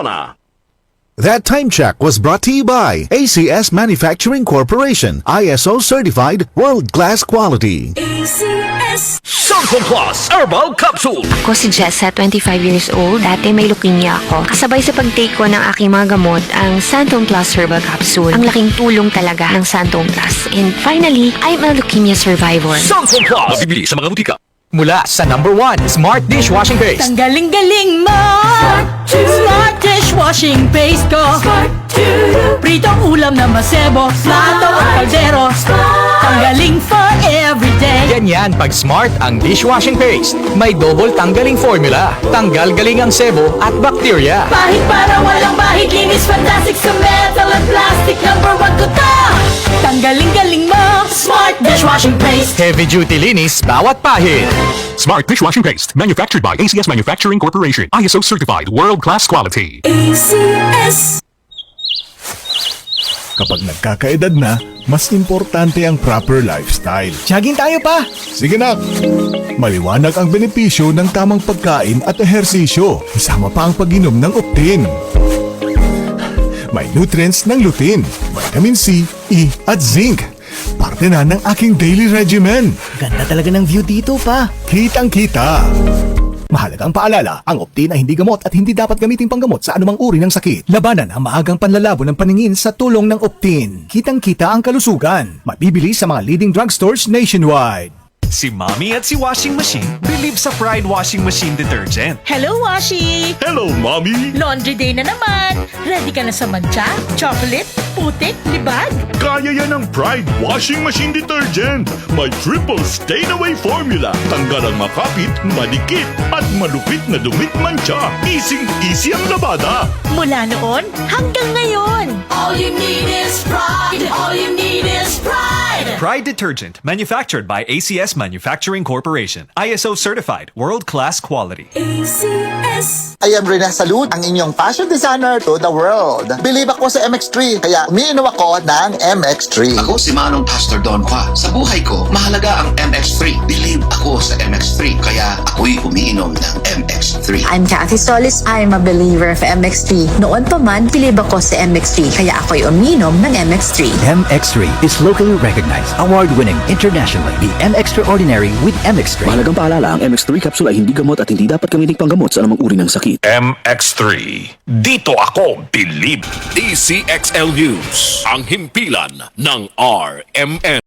Na. That time check was brought to you by ACS Manufacturing Corporation, ISO certified, world-class quality. ACS. Santon Plus Herbal Capsule. Ako si Jessa, 25 years old. Dati may leukemia ako. Kasabay sa pag-take ko ng aking mga gamot, ang Santon Plus Herbal Capsule. Ang laking tulong talaga ng Santon Plus. And finally, I'm a leukemia survivor. Santon Plus. Mabibili sa mga butika. Mula sa #1 Smart Dishwashing Paste. Ang galing-galing mo! Smart dishwashing paste ko. Pritong ulam na masebo, plato at kaldero. Tanggaling for everyday. Ganyan pag Smart ang dishwashing paste. May double tanggaling formula. Tanggal galing ang sebo at bakterya. Bahid para walang bahid, linis fantastic sa metal at plastic. #1 ko to! Tanggaling-galing mo! Smart dishwashing paste. Heavy duty linis bawat pahid. Smart Dishwashing Paste, manufactured by ACS Manufacturing Corporation, ISO certified, world-class quality. ACS. Kapag nagkakaedad na, mas importante ang proper lifestyle. Jogging tayo pa. Sige na! Maliwanag ang benepisyo ng tamang pagkain at ehersisyo, kasama pa ang pag-inom ng Optin. May nutrients ng lutein, vitamin C, E at zinc. Parte na ng aking daily regimen. Ganda talaga ng view dito pa. Kitang-kita! Mahalagang paalala, ang Optin ay hindi gamot at hindi dapat gamitin panggamot sa anumang uri ng sakit. Labanan ang maagang panlalabo ng paningin sa tulong ng Optin. Kitang-kita ang kalusugan. Mabibili sa mga leading drugstores nationwide. Si Mommy at si Washing Machine believe sa Pride Washing Machine Detergent. Hello, Washi! Hello, Mommy! Laundry day na naman! Ready ka na sa mancha, chocolate, putik, libag? Kaya yan ang Pride Washing Machine Detergent. May triple stain-away formula. Tanggal ang makapit, malikit, at malupit na dumit mancha. Easy ang labada. Mula noon hanggang ngayon. All you need is pride. All you need is pride. Pride Detergent, manufactured by ACS Manufacturing Corporation. ISO certified, world-class quality. ACS. I am Rene Salud, ang inyong fashion designer to the world. Believe ako sa MX3, kaya umiinom ako ng MX3. Ako si Manong Pastor Don Qua. Sa buhay ko, mahalaga ang MX3. Believe ako sa MX3, kaya ako'y umiinom ng MX3. I'm Kathy Solis. I'm a believer of MX3. Noon pa man, believe ako sa MX3, kaya ako'y umiinom ng MX3. MX3 is locally recognized, award-winning internationally. The M-Extraordinary with MX3. Mahalagang paalala, ang MX3 capsule ay hindi gamot at hindi dapat gamitin panggamot sa anumang uri ng sakit. MX3. Dito ako believe. DCXL News. Ang himpilan ng RMN.